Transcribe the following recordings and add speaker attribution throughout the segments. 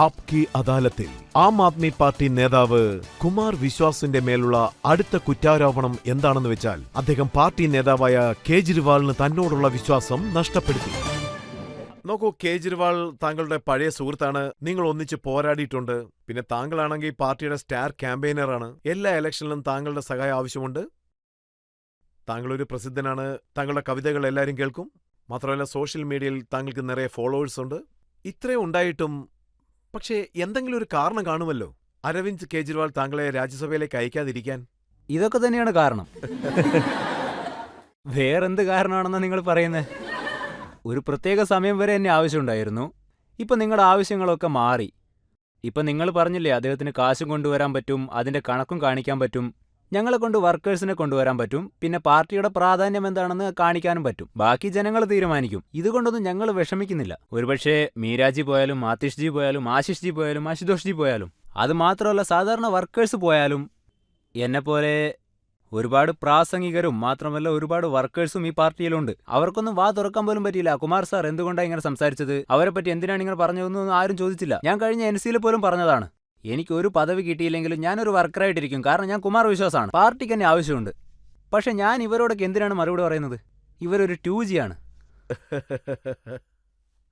Speaker 1: App കി അദാലത്തിൽ Aam Aadmi party നേതാവ് കുമാർ വിശ്വാസിന്റെ മേലുള്ള അടുത്ത കുറ്റാരോപണം എന്താണെന്ന് വെച്ചാൽ അദ്ദേഹം പാർട്ടി നേതാവായ കേജ്രിവാളിന് തന്നോടുള്ള വിശ്വാസം നഷ്ടപ്പെടുത്തി. നോക്കൂ, കേജ്രിവാൾ താങ്കളുടെ പഴയ സുഹൃത്താണ്. നിങ്ങൾ ഒന്നിച്ച് പോരാടിയിട്ടുണ്ട്. പിന്നെ താങ്കളാണെങ്കിൽ പാർട്ടിയുടെ സ്റ്റാർ ക്യാമ്പയിനറാണ്. എല്ലാ ഇലക്ഷനിലും താങ്കളുടെ സഹായം ആവശ്യമുണ്ട്. താങ്കളൊരു പ്രസിദ്ധനാണ്. താങ്കളുടെ കവിതകൾ എല്ലാവരും കേൾക്കും. മാത്രമല്ല, സോഷ്യൽ മീഡിയയിൽ താങ്കൾക്ക് നിറയെ ഫോളോവേഴ്സ് ഉണ്ട്. ഇത്രയും ഉണ്ടായിട്ടും പക്ഷേ എന്തെങ്കിലും ഒരു കാരണം കാണുമല്ലോ അരവിന്ദ് കേജ്രിവാൾ താങ്കളെ രാജ്യസഭയിലേക്ക് അയക്കാതിരിക്കാൻ.
Speaker 2: ഇതൊക്കെ തന്നെയാണ് കാരണം. വേറെന്ത് കാരണമാണെന്നാ നിങ്ങൾ പറയുന്നത്? ഒരു പ്രത്യേക സമയം വരെ എന്നെ ആവശ്യമുണ്ടായിരുന്നു. ഇപ്പം നിങ്ങളുടെ ആവശ്യങ്ങളൊക്കെ മാറി. ഇപ്പം നിങ്ങൾ പറഞ്ഞില്ലേ അദ്ദേഹത്തിന് കാശും കൊണ്ടുവരാൻ പറ്റും, അതിൻ്റെ കണക്കും കാണിക്കാൻ പറ്റും, ഞങ്ങളെ കൊണ്ട് വർക്കേഴ്സിനെ കൊണ്ടുവരാൻ പറ്റും, പിന്നെ പാർട്ടിയുടെ പ്രാധാന്യം എന്താണെന്ന് കാണിക്കാനും പറ്റും. ബാക്കി ജനങ്ങൾ തീരുമാനിക്കും. ഇതുകൊണ്ടൊന്നും ഞങ്ങൾ വിഷമിക്കുന്നില്ല. ഒരുപക്ഷെ മീരാജി പോയാലും, ആതിഷ് ജി പോയാലും, ആശിഷ് ജി പോയാലും, അശുതോഷ് ജി പോയാലും, അത് മാത്രമല്ല സാധാരണ വർക്കേഴ്സ് പോയാലും, എന്നെപ്പോലെ ഒരുപാട് പ്രാസംഗികരും മാത്രമല്ല ഒരുപാട് വർക്കേഴ്സും ഈ പാർട്ടിയിലുണ്ട്. അവർക്കൊന്നും വാ തുറക്കാൻ പോലും പറ്റിയില്ല. കുമാർ സാർ എന്തുകൊണ്ടാണ് ഇങ്ങനെ സംസാരിച്ചത്, അവരെ പറ്റി എന്തിനാണ് ഇങ്ങനെ പറഞ്ഞതെന്നൊന്നും ആരും ചോദിച്ചില്ല. ഞാൻ കഴിഞ്ഞ NC-യിൽ പോലും പറഞ്ഞതാണ്, എനിക്ക് ഒരു പദവി കിട്ടിയില്ലെങ്കിലും ഞാനൊരു വർക്കറായിട്ടിരിക്കും. കാരണം ഞാൻ കുമാർ വിശ്വാസാണ്. പാർട്ടിക്ക് എന്നെ ആവശ്യമുണ്ട്. പക്ഷെ ഞാൻ ഇവരോടൊക്കെ എന്തിനാണ് മറുപടി പറയുന്നത്? ഇവരൊരു 2G ആണ്.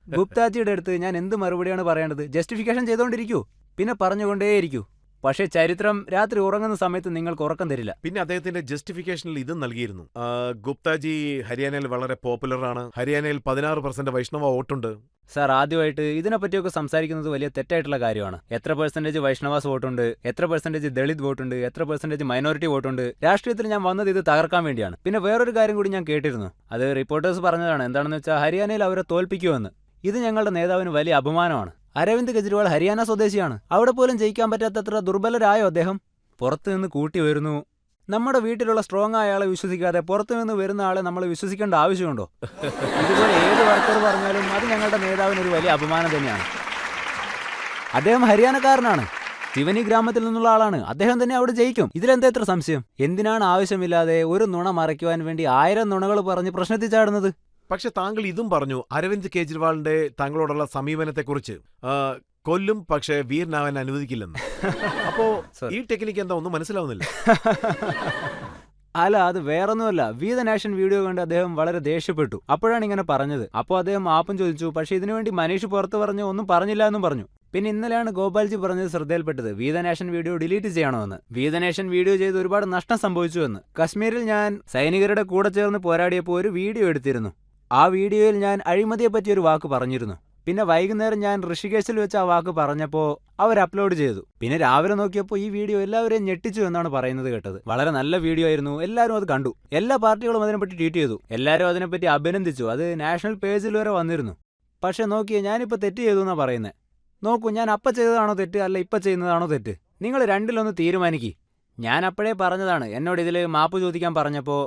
Speaker 2: ഗുപ്താജിയുടെ അടുത്ത് ഞാൻ എന്ത് മറുപടിയാണ് പറയേണ്ടത്? ജസ്റ്റിഫിക്കേഷൻ ചെയ്തുകൊണ്ടിരിക്കൂ, പിന്നെ പറഞ്ഞുകൊണ്ടേയിരിക്കൂ. പക്ഷേ ചരിത്രം രാത്രി ഉറങ്ങുന്ന സമയത്ത് നിങ്ങൾക്ക് ഉറക്കം തരില്ല.
Speaker 1: പിന്നെ അദ്ദേഹത്തിന്റെ ജസ്റ്റിഫിക്കേഷനിൽ ഇതും നൽകിയിരുന്നു. ഗുപ്താജി ഹരിയാനയിൽ വളരെ പോപ്പുലറാണ്. ഹരിയാനയിൽ 16% വൈഷ്ണവ വോട്ടുണ്ട്.
Speaker 2: സാർ, ആദ്യമായിട്ട് ഇതിനെപ്പറ്റിയൊക്കെ സംസാരിക്കുന്നത് വലിയ തെറ്റായിട്ടുള്ള കാര്യമാണ്. എത്ര പെർസെന്റേജ് വൈഷ്ണവാസ് വോട്ടുണ്ട്, എത്ര പെർസെന്റേജ് ദളിത് വോട്ടുണ്ട്, എത്ര പെർസെന്റേജ് മൈനോറിറ്റി വോട്ടുണ്ട്. രാഷ്ട്രീയത്തിൽ ഞാൻ വന്നത് ഇത് തകർക്കാൻ വേണ്ടിയാണ്. പിന്നെ വേറൊരു കാര്യം കൂടി ഞാൻ കേട്ടിരുന്നു. അത് റിപ്പോർട്ടേഴ്സ് പറഞ്ഞതാണ്. എന്താണെന്ന് വെച്ചാൽ ഹരിയാനയിൽ അവരെ തോൽപ്പിക്കുമെന്ന്. ഇത് ഞങ്ങളുടെ നേതാവിന് വലിയ അപമാനമാണ്. അരവിന്ദ് കെജ്രിവാൾ ഹരിയാന സ്വദേശിയാണ്. അവിടെ പോലും ജയിക്കാൻ പറ്റാത്തത്ര ദുർബലരായോ അദ്ദേഹം? പുറത്തു നിന്ന് കൂട്ടി വരുന്നു. നമ്മുടെ വീട്ടിലുള്ള സ്ട്രോങ് ആയ ആളെ വിശ്വസിക്കാതെ പുറത്തു നിന്ന് വരുന്ന ആളെ നമ്മൾ വിശ്വസിക്കേണ്ട ആവശ്യമുണ്ടോ? ഇതുപോലെ ഏത് വർക്കർ പറഞ്ഞാലും അത് ഞങ്ങളുടെ നേതാവിന് ഒരു വലിയ അപമാനം തന്നെയാണ്. അദ്ദേഹം ഹരിയാനക്കാരനാണ്, ശിവനി ഗ്രാമത്തിൽ നിന്നുള്ള ആളാണ്. അദ്ദേഹം തന്നെ അവിടെ ജയിക്കും. ഇതിലെന്താ ഇത്ര സംശയം? എന്തിനാണ് ആവശ്യമില്ലാതെ ഒരു നുണ മറയ്ക്കുവാൻ വേണ്ടി 1000 നുണകൾ പറഞ്ഞ് പ്രശ്നത്തിൽ ചാടുന്നത്?
Speaker 1: പക്ഷെ താങ്കൾ ഇതും പറഞ്ഞു, അരവിന്ദ് കേജ്രിവാളിന്റെ താങ്കളോടുള്ള സമീപനത്തെക്കുറിച്ച്. കൊല്ലും, പക്ഷേ വീരനാവാൻ അനുവദിക്കില്ലെന്ന്. അപ്പോ ഈ ടെക്നിക്ക് എന്താ ഒന്നും മനസ്സിലാവുന്നില്ല.
Speaker 2: അല്ല, അത് വേറൊന്നുമല്ല. വി ദ നാഷൻ വീഡിയോ കണ്ട് അദ്ദേഹം വളരെ ദേഷ്യപ്പെട്ടു. അപ്പോഴാണ് ഇങ്ങനെ പറഞ്ഞത്. അപ്പോൾ അദ്ദേഹം മാപ്പും ചോദിച്ചു. പക്ഷേ ഇതിനുവേണ്ടി മനീഷ് പുറത്ത് പറഞ്ഞ് ഒന്നും പറഞ്ഞില്ല എന്നും പറഞ്ഞു. പിന്നെ ഇന്നലെയാണ് ഗോപാൽജി പറഞ്ഞത് ശ്രദ്ധയിൽപ്പെട്ടത്, we the nation video delete ചെയ്യണമെന്ന്. വി ദ നാഷൻ വീഡിയോ ചെയ്ത് ഒരുപാട് നഷ്ടം സംഭവിച്ചു എന്ന്. കശ്മീരിൽ ഞാൻ സൈനികരുടെ കൂടെ ചേർന്ന് പോരാടിയപ്പോൾ ഒരു വീഡിയോ എടുത്തിരുന്നു. ആ വീഡിയോയിൽ ഞാൻ അഴിമതിയെ പറ്റിയൊരു വാക്ക് പറഞ്ഞിരുന്നു. പിന്നെ വൈകുന്നേരം ഞാൻ ഋഷികേശിൽ വെച്ച് ആ വാക്ക് പറഞ്ഞപ്പോൾ അവർ അപ്ലോഡ് ചെയ്തു. പിന്നെ രാവിലെ നോക്കിയപ്പോൾ ഈ വീഡിയോ എല്ലാവരെയും ഞെട്ടിച്ചു എന്നാണ് പറയുന്നത് കേട്ടത്. വളരെ നല്ല വീഡിയോ ആയിരുന്നു. എല്ലാവരും അത് കണ്ടു. എല്ലാ പാർട്ടികളും അതിനെപ്പറ്റി ട്വീറ്റ് ചെയ്തു. എല്ലാവരും അതിനെപ്പറ്റി അഭിനന്ദിച്ചു. അത് നാഷണൽ പേജിൽ വരെ വന്നിരുന്നു. പക്ഷെ നോക്കിയേ, ഞാനിപ്പോൾ തെറ്റ് ചെയ്തു എന്നാണ് പറയുന്നത്. നോക്കൂ, ഞാൻ അപ്പം ചെയ്തതാണോ തെറ്റ്, അല്ല ഇപ്പം ചെയ്യുന്നതാണോ തെറ്റ്? നിങ്ങൾ രണ്ടിലൊന്ന് തീരുമാനിക്കുക. ഞാൻ അപ്പോഴേ പറഞ്ഞതാണ്. എന്നോട് ഇതിൽ മാപ്പ് ചോദിക്കാൻ പറഞ്ഞപ്പോൾ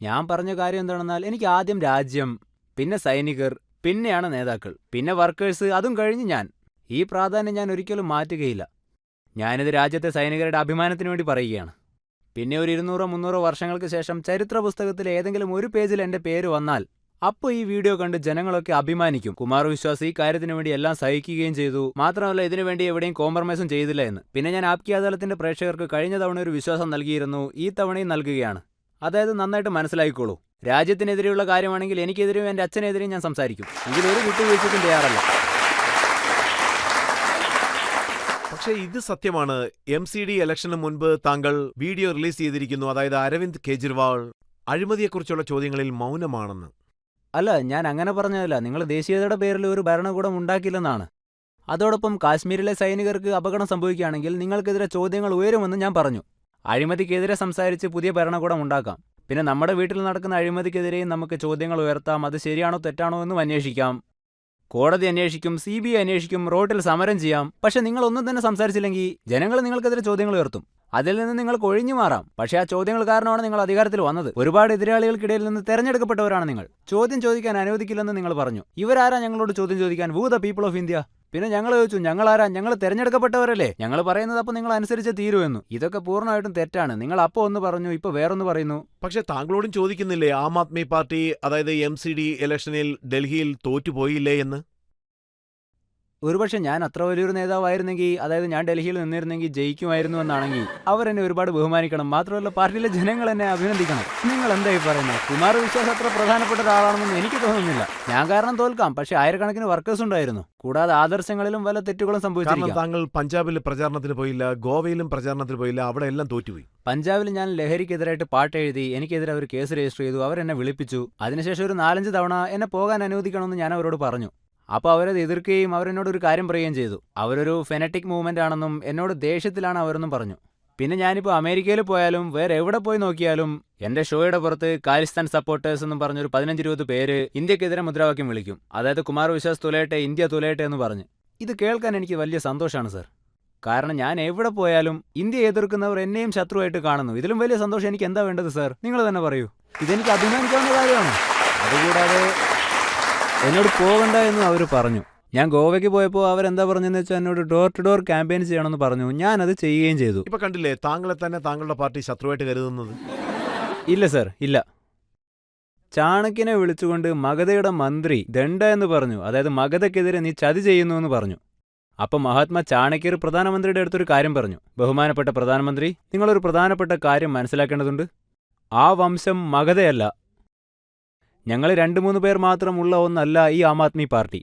Speaker 2: ഞാൻ പറഞ്ഞ കാര്യം എന്താണെന്നാൽ, എനിക്ക് ആദ്യം രാജ്യം, പിന്നെ സൈനികർ, പിന്നെയാണ് നേതാക്കൾ, പിന്നെ വർക്കേഴ്സ്, അതും കഴിഞ്ഞ് ഞാൻ. ഈ പ്രാധാന്യം ഞാൻ ഒരിക്കലും മാറ്റുകയില്ല. ഞാനിത് രാജ്യത്തെ സൈനികരുടെ അഭിമാനത്തിന് വേണ്ടി പറയുകയാണ്. പിന്നെ ഒരു 200-300 വർഷങ്ങൾക്ക് ശേഷം ചരിത്ര പുസ്തകത്തിൽ ഏതെങ്കിലും ഒരു പേജിൽ എൻ്റെ പേര് വന്നാൽ അപ്പോൾ ഈ വീഡിയോ കണ്ട് ജനങ്ങളൊക്കെ അഭിമാനിക്കും, കുമാർ വിശ്വാസ് ഈ കാര്യത്തിന് വേണ്ടി എല്ലാം സഹിക്കുകയും ചെയ്തു, മാത്രമല്ല ഇതിനുവേണ്ടി എവിടെയും കോംപ്രമൈസും ചെയ്തില്ല എന്ന്. പിന്നെ ഞാൻ ആപ് കി അദാലത്തിന്റെ പ്രേക്ഷകർക്ക് കഴിഞ്ഞ തവണ ഒരു വിശ്വാസം നൽകിയിരുന്നു, ഈ തവണയും നൽകുകയാണ്. അതായത് നന്നായിട്ട് മനസ്സിലാക്കിക്കോളൂ. രാജ്യത്തിനെതിരെയുള്ള കാര്യമാണെങ്കിൽ എനിക്കെതിരെയും എൻ്റെ അച്ഛനെതിരെയും ഞാൻ സംസാരിക്കും. ഇതിലൊരു വിട്ടുവീഴ്ചയ്ക്കും തയ്യാറല്ല.
Speaker 1: പക്ഷേ ഇത് സത്യമാണ്. MCD ഇലക്ഷന് മുൻപ് താങ്കൾ വീഡിയോ റിലീസ് ചെയ്തിരിക്കുന്നു. അതായത് അരവിന്ദ് കേജ്രിവാൾ അഴിമതിയെക്കുറിച്ചുള്ള ചോദ്യങ്ങളിൽ മൗനമാണെന്ന്.
Speaker 2: അല്ല, ഞാൻ അങ്ങനെ പറഞ്ഞതല്ല. നിങ്ങൾ ദേശീയതയുടെ പേരിൽ ഒരു ഭരണകൂടം ഉണ്ടാക്കില്ലെന്നാണ്. അതോടൊപ്പം കാശ്മീരിലെ സൈനികർക്ക് അപകടം സംഭവിക്കുകയാണെങ്കിൽ നിങ്ങൾക്കെതിരെ ചോദ്യങ്ങൾ ഉയരുമെന്ന് ഞാൻ പറഞ്ഞു. അഴിമതിക്കെതിരെ സംസാരിച്ച് പുതിയ ഭരണകൂടം ഉണ്ടാക്കാം. പിന്നെ നമ്മുടെ വീട്ടിൽ നടക്കുന്ന അഴിമതിക്കെതിരെയും നമുക്ക് ചോദ്യങ്ങൾ ഉയർത്താം. അത് ശരിയാണോ തെറ്റാണോ എന്നും അന്വേഷിക്കാം. കോടതി അന്വേഷിക്കും, CBI അന്വേഷിക്കും, റോഡിൽ സമരം ചെയ്യാം. പക്ഷെ നിങ്ങളൊന്നും തന്നെ സംസാരിച്ചില്ലെങ്കിൽ ജനങ്ങൾ നിങ്ങൾക്കെതിരെ ചോദ്യങ്ങൾ ഉയർത്തും. അതിൽ നിന്ന് നിങ്ങൾക്ക് ഒഴിഞ്ഞു മാറാം. പക്ഷേ ആ ചോദ്യങ്ങൾ കാരണമാണ് നിങ്ങൾ അധികാരത്തിൽ വന്നത്. ഒരുപാട് എതിരാളികൾക്കിടയിൽ നിന്ന് തെരഞ്ഞെടുക്കപ്പെട്ടവരാണ് നിങ്ങൾ. ചോദ്യം ചോദിക്കാൻ അനുവദിക്കില്ലെന്ന് നിങ്ങൾ പറഞ്ഞു. ഇവരാരാ ഞങ്ങളോട് ചോദ്യം ചോദിക്കാൻ? Woo the people of India. പിന്നെ ഞങ്ങൾ ചോദിച്ചു, ഞങ്ങളാരാ? ഞങ്ങൾ തെരഞ്ഞെടുക്കപ്പെട്ടവരല്ലേ? ഞങ്ങൾ പറയുന്നത് അപ്പോൾ നിങ്ങൾ അനുസരിച്ച് തീരുമെന്നു. ഇതൊക്കെ പൂർണ്ണമായിട്ടും തെറ്റാണ്. നിങ്ങൾ അപ്പോൾ ഒന്ന് പറഞ്ഞു, ഇപ്പോൾ വേറൊന്ന് പറയുന്നു.
Speaker 1: പക്ഷെ താങ്കളോടും ചോദിക്കുന്നില്ലേ, ആം ആദ്മി പാർട്ടി അതായത് MCD ഇലക്ഷനിൽ ഡൽഹിയിൽ തോറ്റുപോയില്ലേ എന്ന്?
Speaker 2: ഒരുപക്ഷെ ഞാൻ അത്ര വലിയൊരു നേതാവായിരുന്നെങ്കിൽ, അതായത് ഞാൻ ഡൽഹിയിൽ നിന്നിരുന്നെങ്കിൽ ജയിക്കുമായിരുന്നു എന്നാണെങ്കിൽ അവരെന്നെ ഒരുപാട് ബഹുമാനിക്കണം. മാത്രമല്ല പാർട്ടിയിലെ ജനങ്ങൾ എന്നെ അഭിനന്ദിക്കണം. നിങ്ങൾ എന്തായി പറയുന്നത്? കുമാർ വിശ്വാസ് അത്ര പ്രധാനപ്പെട്ട ഒരാളാണെന്ന് എനിക്ക് തോന്നുന്നില്ല. ഞാൻ കാരണം തോൽക്കാം, പക്ഷെ ആയിരക്കണക്കിന് വർക്കേഴ്സ് ഉണ്ടായിരുന്നു. കൂടാതെ ആദർശങ്ങളിലും വല്ല തെറ്റുകളും
Speaker 1: കാരണം
Speaker 2: സംഭവിച്ചിരിക്കാം.
Speaker 1: താങ്കൾ പഞ്ചാബിൽ പ്രചാരണത്തിന് പോയില്ല, ഗോവയിലും പ്രചാരണത്തിന് പോയില്ല, അവിടെ എല്ലാം തോറ്റുപോയി.
Speaker 2: പഞ്ചാബിൽ ഞാൻ ലഹരിക്കെതിരായിട്ട് പാട്ട് എഴുതി, എനിക്കെതിരെ അവർ കേസ് രജിസ്റ്റർ ചെയ്തു, അവരെന്നെ വിളിപ്പിച്ചു. അതിനുശേഷം ഒരു 4-5 തവണ എന്നെ പോകാൻ അനുവദിക്കണമെന്ന് ഞാൻ അവരോട് പറഞ്ഞു. അപ്പോൾ അവരത് എതിർക്കുകയും അവരെന്നോട് ഒരു കാര്യം പറയുകയും ചെയ്തു. അവരൊരു ഫെനറ്റിക് മൂവ്മെന്റ് ആണെന്നും എന്നോട് ദേഷ്യത്തിലാണ് അവരെന്നും പറഞ്ഞു. പിന്നെ ഞാനിപ്പോൾ അമേരിക്കയിൽ പോയാലും വേറെ എവിടെ പോയി നോക്കിയാലും എന്റെ ഷോയുടെ പുറത്ത് ഖാലിസ്ഥാൻ സപ്പോർട്ടേഴ്സ് എന്നും പറഞ്ഞൊരു 15-20 പേര് ഇന്ത്യക്കെതിരെ മുദ്രാവാക്യം വിളിക്കും. അതായത് കുമാർ വിശ്വാസ് തുലയട്ടെ, ഇന്ത്യ തുലയട്ടെ എന്ന് പറഞ്ഞ്. ഇത് കേൾക്കാൻ എനിക്ക് വലിയ സന്തോഷമാണ് സർ. കാരണം ഞാൻ എവിടെ പോയാലും ഇന്ത്യ എതിർക്കുന്നവർ എന്നെയും ശത്രുവായിട്ട് കാണുന്നു. ഇതിലും വലിയ സന്തോഷം എനിക്ക് എന്താ വേണ്ടത് സർ? നിങ്ങൾ തന്നെ പറയൂ. ഇതെനിക്ക് അഭിമാനിക്കാവുന്ന കാര്യമാണ്. അതുകൂടാതെ എന്നോട് പോകണ്ട എന്നും അവർ പറഞ്ഞു. ഞാൻ ഗോവയ്ക്ക് പോയപ്പോൾ അവരെന്താ പറഞ്ഞെന്ന് വെച്ചാൽ എന്നോട് ഡോർ ടു ഡോർ ക്യാമ്പയിൻ ചെയ്യണമെന്ന് പറഞ്ഞു. ഞാനത് ചെയ്യുകയും ചെയ്തു.
Speaker 1: ഇപ്പൊ കണ്ടില്ലേ താങ്കളെ തന്നെ താങ്കളുടെ പാർട്ടി ശത്രുവായിട്ട് കരുതുന്നത്?
Speaker 2: ഇല്ല സർ, ഇല്ല. ചാണക്യനെ വിളിച്ചുകൊണ്ട് മഗധയുടെ മന്ത്രി ദണ്ഡ എന്ന് പറഞ്ഞു. അതായത് മഗധക്കെതിരെ നീ ചതി ചെയ്യുന്നു എന്ന് പറഞ്ഞു. അപ്പം മഹാത്മാ ചാണക്യർ പ്രധാനമന്ത്രിയുടെ അടുത്തൊരു കാര്യം പറഞ്ഞു. ബഹുമാനപ്പെട്ട പ്രധാനമന്ത്രി, നിങ്ങളൊരു പ്രധാനപ്പെട്ട കാര്യം മനസ്സിലാക്കേണ്ടതുണ്ട്. ആ വംശം മഗധയല്ല. ഞങ്ങൾ 2-3 പേർ മാത്രമുള്ള ഒന്നല്ല ഈ ആം ആദ്മി പാർട്ടി.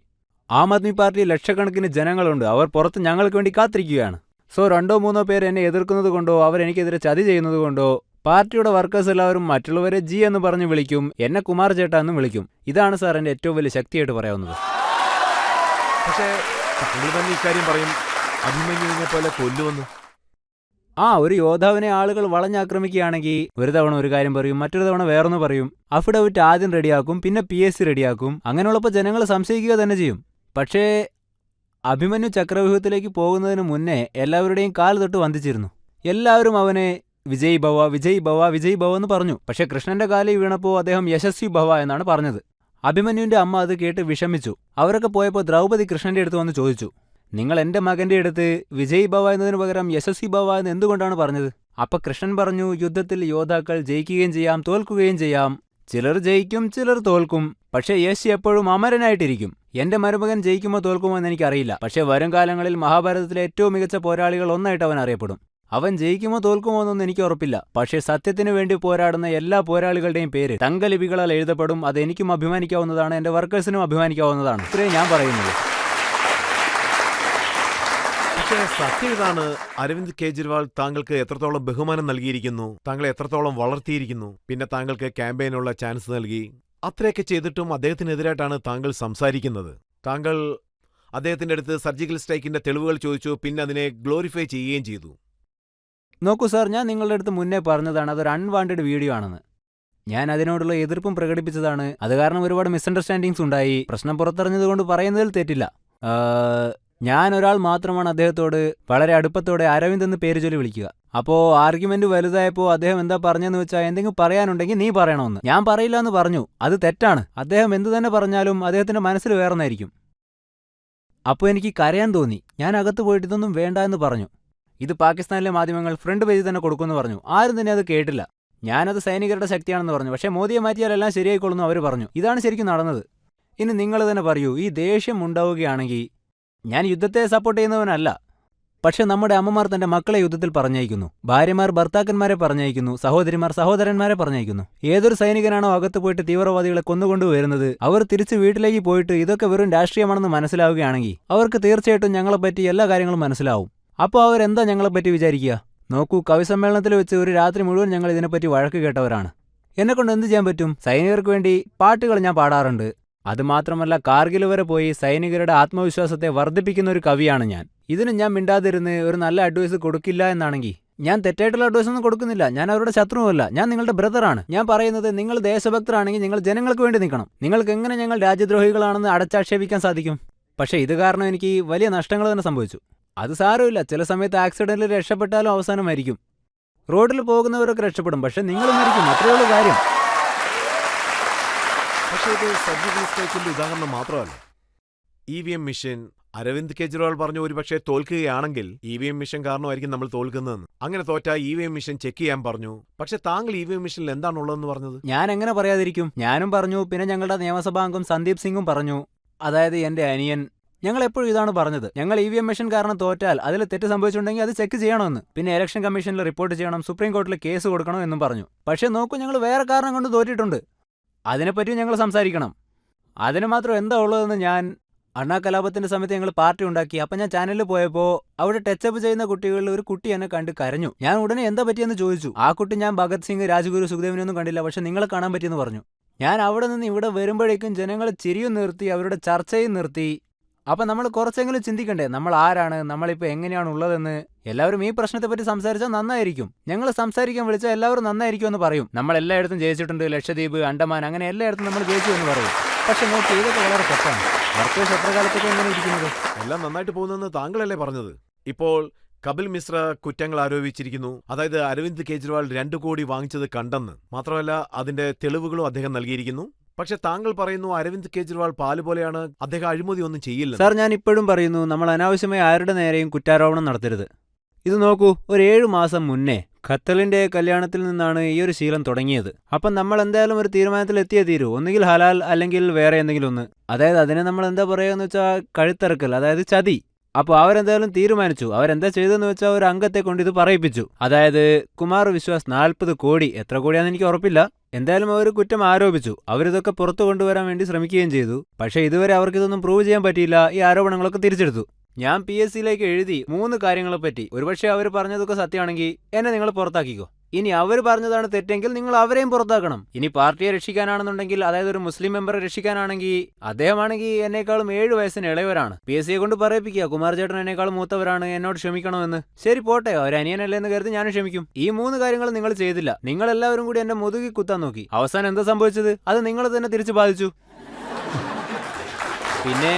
Speaker 2: ആം ആദ്മി പാർട്ടി ലക്ഷക്കണക്കിന് ജനങ്ങളുണ്ട്. അവർ പുറത്ത് ഞങ്ങൾക്ക് വേണ്ടി കാത്തിരിക്കുകയാണ്. സോ 2-3 പേർ എന്നെ എതിർക്കുന്നത് കൊണ്ടോ അവരെനിക്കെതിരെ ചതി ചെയ്യുന്നത് കൊണ്ടോ പാർട്ടിയുടെ വർക്കേഴ്സ് എല്ലാവരും മറ്റുള്ളവരെ ജി എന്ന് പറഞ്ഞ് വിളിക്കും, എന്നെ കുമാർ ചേട്ടാ എന്നും വിളിക്കും. ഇതാണ് സാർ എൻ്റെ ഏറ്റവും വലിയ ശക്തിയായിട്ട് പറയാവുന്നത്.
Speaker 1: പക്ഷേ താങ്കൾ തന്നെ ഇക്കാര്യം പറയും, അഭിമന്യുവിനെ പോലെ കൊല്ലുവെന്ന്.
Speaker 2: ഒരു യോദ്ധാവിനെ ആളുകൾ വളഞ്ഞാക്രമിക്കുകയാണെങ്കിൽ ഒരു തവണ ഒരു കാര്യം പറയും, മറ്റൊരു തവണ വേറൊന്ന് പറയും. അഫിഡവിറ്റ് ആദ്യം റെഡിയാക്കും, പിന്നെ PSC റെഡിയാക്കും. അങ്ങനെയുള്ളപ്പോൾ ജനങ്ങൾ സംശയിക്കുക തന്നെ ചെയ്യും. പക്ഷേ അഭിമന്യു ചക്രവ്യൂഹത്തിലേക്ക് പോകുന്നതിന് മുന്നേ എല്ലാവരുടെയും കാല് തൊട്ട് വന്ദിച്ചിരുന്നു. എല്ലാവരും അവനെ വിജയ് ഭവ, വിജയ് ഭവ, വിജയ് ഭവ എന്ന് പറഞ്ഞു. പക്ഷേ കൃഷ്ണന്റെ കാലിൽ വീണപ്പോൾ അദ്ദേഹം യശസ്വി ഭവ എന്നാണ് പറഞ്ഞത്. അഭിമന്യുവിന്റെ അമ്മ അത് കേട്ട് വിഷമിച്ചു. അവരൊക്കെ പോയപ്പോൾ ദ്രൗപദി കൃഷ്ണന്റെ അടുത്ത് വന്ന് ചോദിച്ചു, നിങ്ങൾ എന്റെ മകന്റെ അടുത്ത് വിജയ് ഭവ എന്നതിനു പകരം യശസ്വി ഭവ എന്ന് എന്തുകൊണ്ടാണ് പറഞ്ഞത്? അപ്പൊ കൃഷ്ണൻ പറഞ്ഞു, യുദ്ധത്തിൽ യോദ്ധാക്കൾ ജയിക്കുകയും ചെയ്യാം, തോൽക്കുകയും ചെയ്യാം. ചിലർ ജയിക്കും, ചിലർ തോൽക്കും. പക്ഷേ യശ് എപ്പോഴും അമരനായിട്ടിരിക്കും. എന്റെ മരുമകൻ ജയിക്കുമോ തോൽക്കുമോ എന്ന് എനിക്കറിയില്ല. പക്ഷേ വരും കാലങ്ങളിൽ മഹാഭാരതത്തിലെ ഏറ്റവും മികച്ച പോരാളികൾ ഒന്നായിട്ട് അവൻ അറിയപ്പെടും. അവൻ ജയിക്കുമോ തോൽക്കുമോ എന്നൊന്നും എനിക്ക് ഉറപ്പില്ല. പക്ഷേ സത്യത്തിനു വേണ്ടി പോരാടുന്ന എല്ലാ പോരാളികളുടെയും പേര് തങ്കലിപികളാൽ എഴുതപ്പെടും. അത് എനിക്കും അഭിമാനിക്കാവുന്നതാണ്, എന്റെ വർക്കേഴ്സിനും അഭിമാനിക്കാവുന്നതാണ്. ഇത്രേ ഞാൻ പറയുന്നത്.
Speaker 1: പക്ഷേ സത്യം ഇതാണ്, അരവിന്ദ് കെജ്രിവാൾ താങ്കൾക്ക് എത്രത്തോളം ബഹുമാനം നൽകിയിരിക്കുന്നു, താങ്കളെ എത്രത്തോളം വളർത്തിയിരിക്കുന്നു, പിന്നെ താങ്കൾക്ക് ക്യാമ്പയിനുള്ള ചാൻസ് നൽകി. അത്രയൊക്കെ ചെയ്തിട്ടും അദ്ദേഹത്തിനെതിരായിട്ടാണ് താങ്കൾ സംസാരിക്കുന്നത്. താങ്കൾ അദ്ദേഹത്തിന്റെ അടുത്ത് സർജിക്കൽ സ്ട്രൈക്കിന്റെ തെളിവുകൾ ചോദിച്ചു, പിന്നെ അതിനെ ഗ്ലോറിഫൈ ചെയ്യുകയും ചെയ്തു.
Speaker 2: നോക്കൂ സാർ, ഞാൻ നിങ്ങളുടെ അടുത്ത് മുന്നേ പറഞ്ഞതാണ് അതൊരു അൺവാണ്ടഡ് വീഡിയോ ആണെന്ന്. ഞാൻ അതിനോടുള്ള എതിർപ്പും പ്രകടിപ്പിച്ചതാണ്. അത് കാരണം ഒരുപാട് മിസ്അണ്ടർസ്റ്റാൻഡിങ്സ് ഉണ്ടായി. പ്രശ്നം പുറത്തറിഞ്ഞതുകൊണ്ട് പറയുന്നതിൽ തെറ്റില്ല. ഞാൻ ഒരാൾ മാത്രമാണ് അദ്ദേഹത്തോട് വളരെ അടുപ്പത്തോടെ അരവിന്ദ് എന്ന് പേര് ചൊല്ലി വിളിക്കുക. അപ്പോൾ ആർഗ്യുമെന്റ് വലുതായപ്പോൾ അദ്ദേഹം എന്താ പറഞ്ഞെന്ന് വെച്ചാൽ, എന്തെങ്കിലും പറയാനുണ്ടെങ്കിൽ നീ പറയണമെന്ന്. ഞാൻ പറയില്ല എന്ന് പറഞ്ഞു. അത് തെറ്റാണ്. അദ്ദേഹം എന്തു തന്നെ പറഞ്ഞാലും അദ്ദേഹത്തിന്റെ മനസ്സിൽ വേറൊന്നായിരിക്കും. അപ്പോൾ എനിക്ക് കരയാൻ തോന്നി. ഞാൻ അകത്ത് പോയിട്ട് ഇതൊന്നും വേണ്ട എന്ന് പറഞ്ഞു. ഇത് പാകിസ്ഥാനിലെ മാധ്യമങ്ങൾ ഫ്രണ്ട് പേജിൽ തന്നെ കൊടുക്കുമെന്ന് പറഞ്ഞു. ആരും തന്നെ അത് കേട്ടില്ല. ഞാനത് സൈനികരുടെ ശക്തിയാണെന്ന് പറഞ്ഞു. പക്ഷേ മോദിയെ മാറ്റിയാൽ എല്ലാം ശരിയായിക്കൊള്ളുന്നു അവർ പറഞ്ഞു. ഇതാണ് ശരിക്കും നടന്നത്. ഇനി നിങ്ങൾ തന്നെ പറയൂ, ഈ ദേഷ്യം ഉണ്ടാവുകയാണെങ്കിൽ, ഞാൻ യുദ്ധത്തെ സപ്പോർട്ട് ചെയ്യുന്നവനല്ല. പക്ഷെ നമ്മുടെ അമ്മമാർ തന്റെ മക്കളെ യുദ്ധത്തിൽ പറഞ്ഞയക്കുന്നു, ഭാര്യമാർ ഭർത്താക്കന്മാരെ പറഞ്ഞയക്കുന്നു, സഹോദരിമാർ സഹോദരന്മാരെ പറഞ്ഞയക്കുന്നു. ഏതൊരു സൈനികനാണോ അകത്ത് പോയിട്ട് തീവ്രവാദികളെ കൊന്നുകൊണ്ടുവരുന്നത്, അവർ തിരിച്ച് വീട്ടിലേക്ക് പോയിട്ട് ഇതൊക്കെ വെറും രാഷ്ട്രീയമാണെന്ന് മനസ്സിലാവുകയാണെങ്കിൽ അവർക്ക് തീർച്ചയായിട്ടും ഞങ്ങളെപ്പറ്റി എല്ലാ കാര്യങ്ങളും മനസ്സിലാവും. അപ്പോൾ അവരെന്താ ഞങ്ങളെപ്പറ്റി വിചാരിക്കുക? നോക്കൂ, കവിസമ്മേളനത്തിൽ വെച്ച് ഒരു രാത്രി മുഴുവൻ ഞങ്ങൾ ഇതിനെപ്പറ്റി വഴക്ക് കേട്ടവരാണ്. എന്നെക്കൊണ്ട് എന്ത് ചെയ്യാൻ പറ്റും? സൈനികർക്ക് വേണ്ടി പാട്ടുകൾ ഞാൻ പാടാറുണ്ട്. അതുമാത്രമല്ല, കാർഗിൽ വരെ പോയി സൈനികരുടെ ആത്മവിശ്വാസത്തെ വർദ്ധിപ്പിക്കുന്ന ഒരു കവിയാണ് ഞാൻ. ഇതിന് ഞാൻ മിണ്ടാതിരുന്ന് ഒരു നല്ല അഡ്വൈസ് കൊടുക്കില്ല എന്നാണെങ്കിൽ, ഞാൻ തെറ്റായിട്ടുള്ള അഡ്വൈസ് ഒന്നും കൊടുക്കുന്നില്ല. ഞാൻ അവരുടെ ശത്രുവല്ല, ഞാൻ നിങ്ങളുടെ ബ്രദറാണ്. ഞാൻ പറയുന്നത്, നിങ്ങൾ ദേശഭക്തരാണെങ്കിൽ നിങ്ങൾ ജനങ്ങൾക്ക് വേണ്ടി നിൽക്കണം. നിങ്ങൾക്ക് എങ്ങനെ ഞങ്ങൾ രാജ്യദ്രോഹികളാണെന്ന് അടച്ചാക്ഷേപിക്കാൻ സാധിക്കും? പക്ഷേ ഇത് കാരണം എനിക്ക് വലിയ നഷ്ടങ്ങൾ തന്നെ സംഭവിച്ചു. അത് സാരമില്ല, ചില സമയത്ത് ആക്സിഡന്റിൽ രക്ഷപ്പെട്ടാലും അവസാനം മരിക്കും. റോഡിൽ പോകുന്നവരൊക്കെ രക്ഷപ്പെടും, പക്ഷെ നിങ്ങൾ മരിക്കും. അത്രയുള്ള കാര്യം.
Speaker 1: പക്ഷേ ഇത് സർജിക്കൽ സ്ട്രൈക്കിന്റെ ഉദാഹരണം മാത്രമല്ല. EVM മിഷൻ, അരവിന്ദ് കെജ്രിവാൾ പറഞ്ഞു ഒരുപക്ഷെ തോൽക്കുകയാണെങ്കിൽ EVM മിഷൻ കാരണമായിരിക്കും നമ്മൾ തോൽക്കുന്നതെന്ന്. അങ്ങനെ തോറ്റാ EVM മിഷൻ ചെക്ക് ചെയ്യാൻ പറഞ്ഞു. പക്ഷെ താങ്കൾ EVM മിഷനിൽ എന്താണുള്ളതെന്ന് പറഞ്ഞത്?
Speaker 2: ഞാൻ എങ്ങനെ പറയാതിരിക്കും? ഞാനും പറഞ്ഞു, പിന്നെ ഞങ്ങളുടെ നിയമസഭാംഗം സന്ദീപ് സിംഗും പറഞ്ഞു. അതായത് എന്റെ അനിയൻ ഞങ്ങൾ എപ്പോഴും ഇതാണ് പറഞ്ഞത്, ഞങ്ങൾ EVM മെഷീൻ കാരണം തോറ്റാൽ അതിൽ തെറ്റ് സംഭവിച്ചിട്ടുണ്ടെങ്കിൽ അത് ചെക്ക് ചെയ്യണമെന്ന്, പിന്നെ ഇലക്ഷൻ കമ്മീഷനിൽ റിപ്പോർട്ട് ചെയ്യണം, സുപ്രീം കോടതിയിൽ കേസ് കൊടുക്കണം എന്നും പറഞ്ഞു. പക്ഷെ നോക്കൂ, ഞങ്ങൾ വേറെ കാരണം കൊണ്ട് തോറ്റിട്ടുണ്ട്, അതിനെപ്പറ്റി ഞങ്ങൾ സംസാരിക്കണം. അതിന് മാത്രം എന്താ ഉള്ളതെന്ന് ഞാൻ അണ്ണാ കലാപത്തിന്റെ സമയത്ത് ഞങ്ങൾ പാർട്ടി ഉണ്ടാക്കി. അപ്പം ഞാൻ ചാനലിൽ പോയപ്പോൾ അവിടെ ടച്ചപ്പ് ചെയ്യുന്ന കുട്ടികളിൽ ഒരു കുട്ടി എന്നെ കണ്ട് കരഞ്ഞു. ഞാൻ ഉടനെ എന്താ പറ്റിയെന്ന് ചോദിച്ചു. ആ കുട്ടി ഞാൻ ഭഗത് സിംഗ്, രാജ്ഗുരു, സുഖ്ദേവിനൊന്നും കണ്ടില്ല, പക്ഷെ നിങ്ങളെ കാണാൻ പറ്റിയെന്ന് പറഞ്ഞു. ഞാൻ അവിടെ നിന്ന് ഇവിടെ വരുമ്പോഴേക്കും ജനങ്ങൾ ചിരിയും നിർത്തി, അവരുടെ ചർച്ചയും നിർത്തി. അപ്പം നമ്മൾ കുറച്ചെങ്കിലും ചിന്തിക്കണ്ടേ നമ്മൾ ആരാണ്, നമ്മളിപ്പോൾ എങ്ങനെയാണ് ഉള്ളതെന്ന്. എല്ലാവരും ഈ പ്രശ്നത്തെപ്പറ്റി സംസാരിച്ചാൽ നന്നായിരിക്കും. ഞങ്ങൾ സംസാരിക്കാൻ വിളിച്ചാൽ എല്ലാവരും നന്നായിരിക്കും എന്ന് പറയും. നമ്മൾ എല്ലായിടത്തും ജയിച്ചിട്ടുണ്ട്, ലക്ഷദ്വീപ്, അണ്ടമാൻ, അങ്ങനെ എല്ലായിടത്തും നമ്മൾ ജയിച്ചു എന്ന് പറയും. പക്ഷെ നോക്കി, ഇതൊക്കെ വളരെ തെറ്റാണ്. വർക്കേഴ്സ് എത്ര കാലത്തേക്ക് എങ്ങനെ ഇരിക്കുന്നത്?
Speaker 1: എല്ലാം നന്നായിട്ട് പോകുന്നെന്ന് താങ്കളല്ലേ പറഞ്ഞത്. ഇപ്പോൾ കപിൽ മിശ്ര കുറ്റങ്ങൾ ആരോപിച്ചിരിക്കുന്നു. അതായത് അരവിന്ദ് കെജ്രിവാൾ 2 കോടി വാങ്ങിച്ചത് കണ്ടെന്ന്. മാത്രമല്ല അതിന്റെ തെളിവുകളും അദ്ദേഹം നൽകിയിരിക്കുന്നു. പക്ഷെ താങ്കൾ പറയുന്നു അരവിന്ദ് കെജ്രിവാൾ പാല് പോലെയാണ്, അദ്ദേഹം അഴിമതി ഒന്നും ചെയ്യില്ല.
Speaker 2: സാർ, ഞാൻ ഇപ്പോഴും പറയുന്നു, നമ്മൾ അനാവശ്യമായി ആരുടെ നേരെയും കുറ്റാരോപണം നടത്തരുത്. ഇത് നോക്കൂ, ഒരു 7 മാസം മുന്നേ ഖത്തറിന്റെ കല്യാണത്തിൽ നിന്നാണ് ഈ ഒരു ശീലം തുടങ്ങിയത്. അപ്പം നമ്മൾ എന്തായാലും ഒരു തീരുമാനത്തിൽ എത്തിയേ തീരൂ. ഒന്നുകിൽ ഹലാൽ, അല്ലെങ്കിൽ വേറെ എന്തെങ്കിലും ഒന്ന്. അതായത് അതിനെ നമ്മൾ എന്താ പറയുകയെന്ന് വെച്ചാൽ കഴുത്തിറക്കൽ, അതായത് ചതി. അപ്പോൾ അവരെന്തായാലും തീരുമാനിച്ചു. അവരെന്താ ചെയ്തെന്ന് വെച്ചാൽ ഒരു അംഗത്തെ കൊണ്ട് ഇത് പറയിപ്പിച്ചു. അതായത് കുമാർ വിശ്വാസ് 40 കോടി, എത്ര കോടിയാണെന്ന് എനിക്ക് ഉറപ്പില്ല, എന്തായാലും അവർ കുറ്റം ആരോപിച്ചു. അവരിതൊക്കെ പുറത്തു കൊണ്ടുവരാൻ വേണ്ടി ശ്രമിക്കുകയും ചെയ്തു. പക്ഷേ ഇതുവരെ അവർക്കിതൊന്നും പ്രൂവ് ചെയ്യാൻ പറ്റിയില്ല. ഈ ആരോപണങ്ങളൊക്കെ തിരിച്ചെടുത്തു. ഞാൻ PSCയിലേക്ക് എഴുതി 3 കാര്യങ്ങളെപ്പറ്റി. ഒരുപക്ഷെ അവർ പറഞ്ഞതൊക്കെ സത്യമാണെങ്കിൽ എന്നെ നിങ്ങൾ പുറത്താക്കിക്കോ. ഇനി അവർ പറഞ്ഞതാണ് തെറ്റെങ്കിൽ നിങ്ങൾ അവരെയും പുറത്താക്കണം. ഇനി പാർട്ടിയെ രക്ഷിക്കാനാണെന്നുണ്ടെങ്കിൽ, അതായത് ഒരു മുസ്ലിം മെമ്പറെ രക്ഷിക്കാനാണെങ്കിൽ, അദ്ദേഹമാണെങ്കിൽ എന്നേക്കാളും 7 വയസ്സിന് ഇളയവരാണ്. PSCയെ കൊണ്ട് പറയിപ്പിക്കുക കുമാർ ചേട്ടൻ എന്നേക്കാളും മൂത്തവരാണ്, എന്നോട് ക്ഷമിക്കണമെന്ന്. ശരി പോട്ടെ, അവരനിയനല്ലേ എന്ന് കരുതി ഞാനും ക്ഷമിക്കും. ഈ 3 കാര്യങ്ങൾ നിങ്ങൾ ചെയ്തില്ല. നിങ്ങളെല്ലാവരും കൂടി എന്റെ മുതുകി കുത്താൻ നോക്കി. അവസാനം എന്താ സംഭവിച്ചത്? അത് നിങ്ങൾ തന്നെ തിരിച്ചു ബാധിച്ചു. പിന്നെ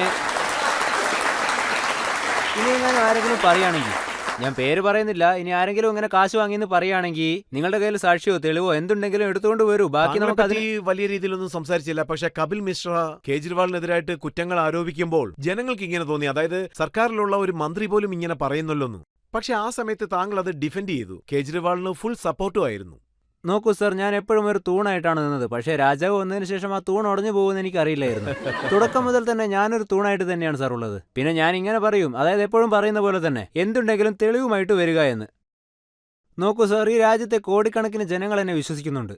Speaker 2: ഇനി ഞാൻ ആരെങ്കിലും പറയുകയാണെങ്കിൽ, ഞാൻ പേര് പറയുന്നില്ല, ഇനി ആരെങ്കിലും ഇങ്ങനെ കാശ് വാങ്ങിയെന്ന് പറയുകയാണെങ്കിൽ നിങ്ങളുടെ കയ്യിൽ സാക്ഷിയോ തെളിവോ എന്തുണ്ടെങ്കിലും എടുത്തുകൊണ്ട് വരൂ. ബാക്കി നമുക്ക് അതിൽ
Speaker 1: വലിയ രീതിയിലൊന്നും സംസാരിച്ചില്ല. പക്ഷെ കപിൽ മിശ്ര കേജ്രിവാളിനെതിരായിട്ട് കുറ്റങ്ങൾ ആരോപിക്കുമ്പോൾ ജനങ്ങൾക്ക് ഇങ്ങനെ തോന്നി, അതായത് സർക്കാരിലുള്ള ഒരു മന്ത്രി പോലും ഇങ്ങനെ പറയുന്നല്ലോന്നു. പക്ഷെ ആ സമയത്ത് താങ്കൾ അത് ഡിഫെൻഡ് ചെയ്തു. കേജ്രിവാളിന് ഫുൾ സപ്പോർട്ടും ആയിരുന്നു.
Speaker 2: നോക്കൂ സർ, ഞാൻ എപ്പോഴും ഒരു തൂണായിട്ടാണ് നിന്നത്. പക്ഷേ രാജാവ് വന്നതിന് ശേഷം ആ തൂൺ ഉടഞ്ഞു പോകുമെന്ന് എനിക്കറിയില്ലായിരുന്നു. തുടക്കം മുതൽ തന്നെ ഞാനൊരു തൂണായിട്ട് തന്നെയാണ് സാർ ഉള്ളത്. പിന്നെ ഞാൻ ഇങ്ങനെ പറയും, അതായത് എപ്പോഴും പറയുന്ന പോലെ തന്നെ, എന്തുണ്ടെങ്കിലും തെളിവുമായിട്ട് വരിക എന്ന്. നോക്കൂ സാർ, ഈ രാജ്യത്തെ കോടിക്കണക്കിന് ജനങ്ങൾ എന്നെ വിശ്വസിക്കുന്നുണ്ട്.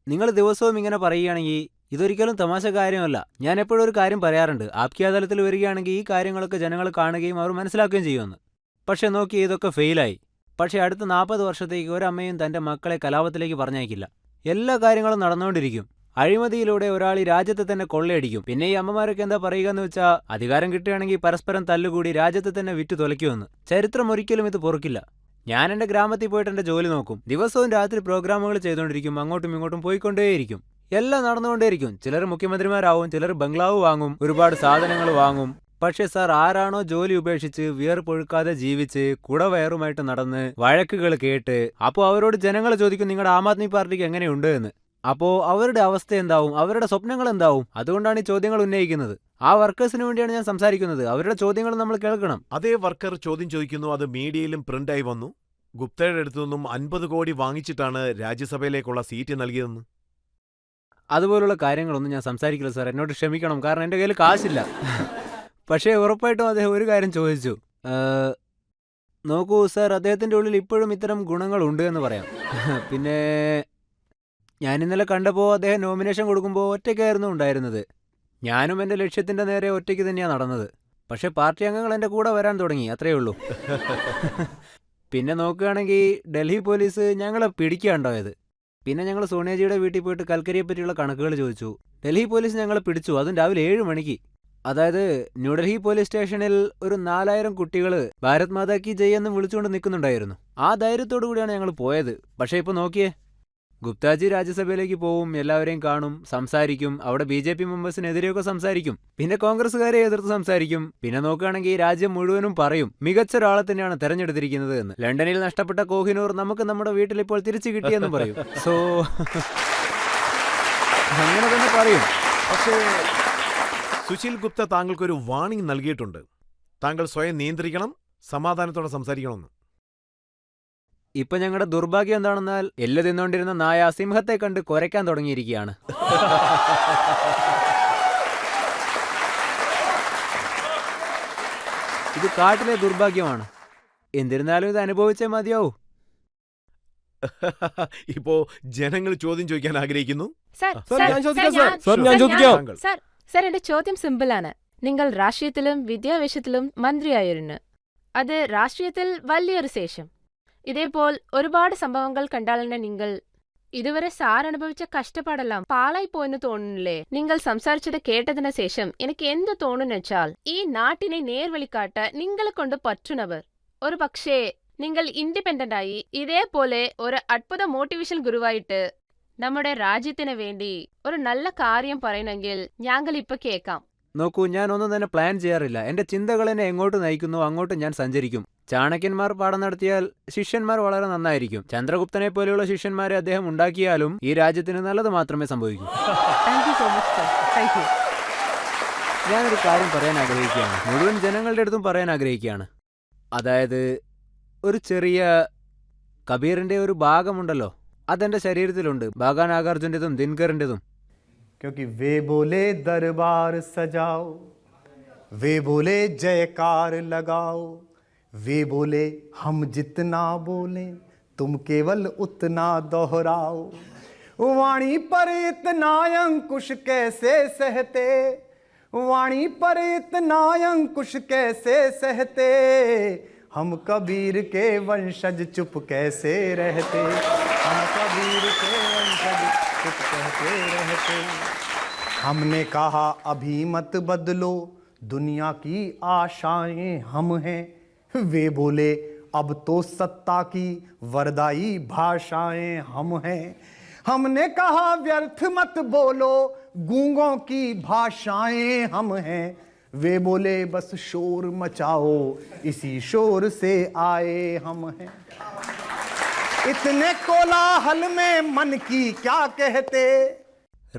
Speaker 2: നിങ്ങൾ ദിവസവും ഇങ്ങനെ പറയുകയാണെങ്കിൽ ഇതൊരിക്കലും തമാശ കാര്യമല്ല. ഞാൻ എപ്പോഴും ഒരു കാര്യം പറയാറുണ്ട്, ആപ്കിയാതലത്തിൽ വരികയാണെങ്കിൽ ഈ കാര്യങ്ങളൊക്കെ ജനങ്ങൾ കാണുകയും അവർ മനസ്സിലാക്കുകയും ചെയ്യുമെന്ന്. പക്ഷെ നോക്കി, ഇതൊക്കെ ഫെയിലായി. പക്ഷേ അടുത്ത 40 വർഷത്തേക്ക് ഒരമ്മയും തൻ്റെ മക്കളെ കലാപത്തിലേക്ക് പറഞ്ഞയക്കില്ല. എല്ലാ കാര്യങ്ങളും നടന്നുകൊണ്ടിരിക്കും. അഴിമതിയിലൂടെ ഒരാൾ ഈ രാജ്യത്തെ തന്നെ കൊള്ളയടിക്കും. പിന്നെ ഈ അമ്മമാരൊക്കെ എന്താ പറയുക എന്ന് വെച്ചാൽ, അധികാരം കിട്ടുകയാണെങ്കിൽ പരസ്പരം തല്ലുകൂടി രാജ്യത്തെ തന്നെ വിറ്റു തുലയ്ക്കുമെന്ന്. ചരിത്രം ഒരിക്കലും ഇത് പൊറുക്കില്ല. ഞാൻ എൻ്റെ ഗ്രാമത്തിൽ പോയിട്ട് എൻ്റെ ജോലി നോക്കും. ദിവസവും രാത്രി പ്രോഗ്രാമുകൾ ചെയ്തുകൊണ്ടിരിക്കും, അങ്ങോട്ടും ഇങ്ങോട്ടും പോയിക്കൊണ്ടേയിരിക്കും. എല്ലാം നടന്നുകൊണ്ടേയിരിക്കും. ചിലർ മുഖ്യമന്ത്രിമാരാവും, ചിലർ ബംഗ്ലാവ് വാങ്ങും, ഒരുപാട് സാധനങ്ങൾ വാങ്ങും. പക്ഷേ സാർ, ആരാണോ ജോലി ഉപേക്ഷിച്ച് വിയർപ്പൊഴുക്കാതെ ജീവിച്ച് കുടവയറുമായിട്ട് നടന്ന് വഴക്കുകൾ കേട്ട്, അപ്പോൾ അവരോട് ജനങ്ങൾ ചോദിക്കും നിങ്ങളുടെ ആം ആദ്മി പാർട്ടിക്ക് എങ്ങനെയുണ്ട് എന്ന്. അപ്പോൾ അവരുടെ അവസ്ഥ എന്താവും, അവരുടെ സ്വപ്നങ്ങൾ എന്താവും? അതുകൊണ്ടാണ് ഈ ചോദ്യങ്ങൾ ഉന്നയിക്കുന്നത്. ആ വർക്കേഴ്സിന് വേണ്ടിയാണ് ഞാൻ സംസാരിക്കുന്നത്. അവരുടെ ചോദ്യങ്ങൾ നമ്മൾ കേൾക്കണം.
Speaker 1: അതേ വർക്കർ ചോദ്യം ചോദിക്കുന്നു. അത് മീഡിയയിലും പ്രിന്റായി വന്നു. ഗുപ്തയുടെ അടുത്തു നിന്നും 50 കോടി വാങ്ങിച്ചിട്ടാണ് രാജ്യസഭയിലേക്കുള്ള സീറ്റ് നൽകിയതെന്ന്.
Speaker 2: അതുപോലുള്ള കാര്യങ്ങളൊന്നും ഞാൻ സംസാരിക്കില്ല സാർ, എന്നോട് ക്ഷമിക്കണം. കാരണം എൻ്റെ കയ്യിൽ കാശില്ല. പക്ഷേ ഉറപ്പായിട്ടും അദ്ദേഹം ഒരു കാര്യം ചോദിച്ചു. നോക്കൂ സാർ, അദ്ദേഹത്തിൻ്റെ ഉള്ളിൽ ഇപ്പോഴും ഇത്തരം ഗുണങ്ങളുണ്ട് എന്ന് പറയാം. പിന്നെ ഞാൻ ഇന്നലെ കണ്ടപ്പോൾ അദ്ദേഹം നോമിനേഷൻ കൊടുക്കുമ്പോൾ ഒറ്റയ്ക്കായിരുന്നു ഉണ്ടായിരുന്നത്. ഞാനും എൻ്റെ ലക്ഷ്യത്തിൻ്റെ നേരെ ഒറ്റയ്ക്ക് തന്നെയാണ് നടന്നത്. പക്ഷേ പാർട്ടി അംഗങ്ങൾ എൻ്റെ കൂടെ വരാൻ തുടങ്ങി, അത്രയേ ഉള്ളൂ. പിന്നെ നോക്കുകയാണെങ്കിൽ ഡൽഹി പോലീസ് ഞങ്ങളെ പിടിക്കുകയുണ്ടായത്. പിന്നെ ഞങ്ങൾ സോണിയാജിയുടെ വീട്ടിൽ പോയിട്ട് കൽക്കരിയെ പറ്റിയുള്ള കണക്കുകൾ ചോദിച്ചു. ഡൽഹി പോലീസ് ഞങ്ങളെ പിടിച്ചു, അതും രാവിലെ 7 മണിക്ക്. അതായത് ന്യൂഡൽഹി പോലീസ് സ്റ്റേഷനിൽ ഒരു 4000 കുട്ടികൾ ഭാരത് മാതാ കി ജയ് എന്ന് വിളിച്ചുകൊണ്ട് നിൽക്കുന്നുണ്ടായിരുന്നു. ആ ധൈര്യത്തോടു കൂടിയാണ് ഞങ്ങൾ പോയത്. പക്ഷേ ഇപ്പോൾ നോക്കിയേ, ഗുപ്താജി രാജ്യസഭയിലേക്ക് പോവും, എല്ലാവരെയും കാണും, സംസാരിക്കും, അവിടെ BJP മെമ്പേഴ്സിനെതിരെയൊക്കെ സംസാരിക്കും, പിന്നെ കോൺഗ്രസ്സുകാരെ എതിർത്ത് സംസാരിക്കും. പിന്നെ നോക്കുകയാണെങ്കിൽ രാജ്യം മുഴുവനും പറയും മികച്ച ഒരാളെ തന്നെയാണ് തെരഞ്ഞെടുത്തിരിക്കുന്നത് എന്ന്. ലണ്ടനിൽ നഷ്ടപ്പെട്ട കോഹിനൂർ നമുക്ക് നമ്മുടെ വീട്ടിൽ ഇപ്പോൾ തിരിച്ചു കിട്ടിയെന്നും പറയും. സോ അങ്ങനെ തന്നെ പറയും.
Speaker 1: പക്ഷേ സുശീൽ ഗുപ്ത താങ്കൾക്കൊരു വാണിംഗ് നൽകിയിട്ടുണ്ട്. താങ്കൾ സ്വയം നിയന്ത്രിക്കണം, സമാധാനത്തോടെ സംസാരിക്കണമെന്ന്.
Speaker 2: ഇപ്പൊ ഞങ്ങളുടെ ദുർഭാഗ്യം എന്താണെന്നാൽ, എല്ല് തിന്നുകൊണ്ടിരുന്ന നായ സിംഹത്തെ കണ്ട് കുരയ്ക്കാൻ തുടങ്ങിയിരിക്കുകയാണ്. ഇത് കാട്ടിലെ ദുർഭാഗ്യമാണ്. എന്നിരുന്നാലും ഇത് അനുഭവിച്ചേ മതിയാവൂ.
Speaker 1: ഇപ്പോ ജനങ്ങൾ ചോദ്യം ചോദിക്കാൻ ആഗ്രഹിക്കുന്നു.
Speaker 3: സർ,
Speaker 4: സർ,
Speaker 3: സർ,
Speaker 4: ഞാൻ
Speaker 3: സർ,
Speaker 4: ചോദിക്കാം,
Speaker 3: ഞാൻ-
Speaker 4: സർ, ഞാൻ ചോദിക്കാം.
Speaker 1: താങ്കൾ.
Speaker 3: സർ, സർ, എന്റെ ചോദ്യം സിമ്പിളാണ്. നിങ്ങൾ രാഷ്ട്രീയത്തിലും വിദ്യാഭ്യാസത്തിലും മന്ത്രിയായിരുന്നു. അത് രാഷ്ട്രീയത്തിൽ വലിയൊരു ശേഷം. ഇതേപോൽ ഒരുപാട് സംഭവങ്ങൾ കണ്ടാലാണ് നിങ്ങൾ ഇതുവരെ സാർ അനുഭവിച്ച കഷ്ടപ്പാടെല്ലാം പാളായി പോയെന്ന് തോന്നുന്നില്ലേ? നിങ്ങൾ സംസാരിച്ചത് കേട്ടതിന് ശേഷം എനിക്ക് എന്ത് തോന്നുന്നു വെച്ചാൽ ഈ നാട്ടിനെ നേർവഴിക്കാട്ട് നിങ്ങളെ കൊണ്ട് പറ്റുന്നവർ ഒരു പക്ഷേ നിങ്ങൾ ഇൻഡിപെൻഡന്റ് ആയി ഇതേപോലെ ഒരു അത്ഭുത മോട്ടിവേഷൻ ഗുരുവായിട്ട് നമ്മുടെ രാജ്യത്തിന് വേണ്ടി ഒരു നല്ല കാര്യം പറയണമെങ്കിൽ ഞങ്ങൾ ഇപ്പൊ കേൾക്കാം.
Speaker 2: നോക്കൂ, ഞാൻ ഒന്നും തന്നെ പ്ലാൻ ചെയ്യാറില്ല. എന്റെ ചിന്തകൾ എന്നെ എങ്ങോട്ട് നയിക്കുന്നു അങ്ങോട്ട് ഞാൻ സഞ്ചരിക്കും. ചാണക്യന്മാർ പാഠം നടത്തിയാൽ ശിഷ്യന്മാർ വളരെ നന്നായിരിക്കും. ചന്ദ്രഗുപ്തനെ പോലെയുള്ള ശിഷ്യന്മാരെ അദ്ദേഹം ഉണ്ടാക്കിയാലും ഈ രാജ്യത്തിന് നല്ലത് മാത്രമേ സംഭവിക്കൂ.
Speaker 3: Thank you so much sir. Thank you.
Speaker 2: ഞാനൊരു കാര്യം പറയാൻ ആഗ്രഹിക്കുകയാണ്, മുഴുവൻ ജനങ്ങളുടെ അടുത്തും പറയാൻ ആഗ്രഹിക്കുകയാണ്. അതായത് ഒരു ചെറിയ കബീറിന്റെ ഒരു ഭാഗമുണ്ടല്ലോ, അതെന്റെ ശരീരത്തിലുണ്ട്. ബാഗാ നാഗാർജുൻ്റെതും ദിൻകറിൻ്റെതും.
Speaker 4: क्योंकि वे बोले दरबार सजाओ, वे बोले जयकार लगाओ, वे बोले हम जितना बोले तुम केवल उतना दोहराओ. वाणी पर इतना अंकुश कैसे सहते, वाणी पर इतना अंकुश कैसे सहते, हम कबीर के वंशज चुप कैसे रहते, हम कबीर के वंशज चुप कहते रहते. हमने कहा अभी मत बदलो, दुनिया की आशाएं हम हैं. वे बोले अब तो सत्ता की वरदाई भाषाएं हम हैं. हमने कहा व्यर्थ मत बोलो, गूंगों की भाषाएं हम हैं. वे बोले बस शोर मचाओ, इसी शोर से आए हम हैं. इतने कोलाहल में मन की क्या कहते,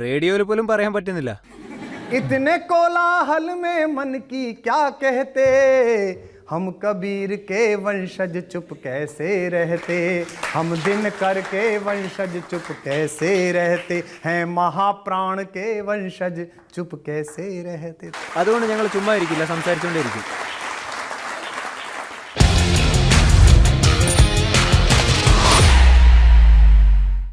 Speaker 2: റേഡിയോയിൽ പോലും പറയാൻ പറ്റുന്നില്ല.
Speaker 4: इतने कोलाहल में मन की क्या कहते, हम कबीर के वंशज चुप कैसे रहते, हम दिनकर के वंशज चुप कैसे रहते हैं, महाप्राण के वंशज चुप कैसे रहते.
Speaker 2: അതുകൊണ്ട് ഞങ്ങൾ ചുമ്മാ ഇരിക്കില്ല, സംസാരിച്ചുകൊണ്ടേയിരിക്കും.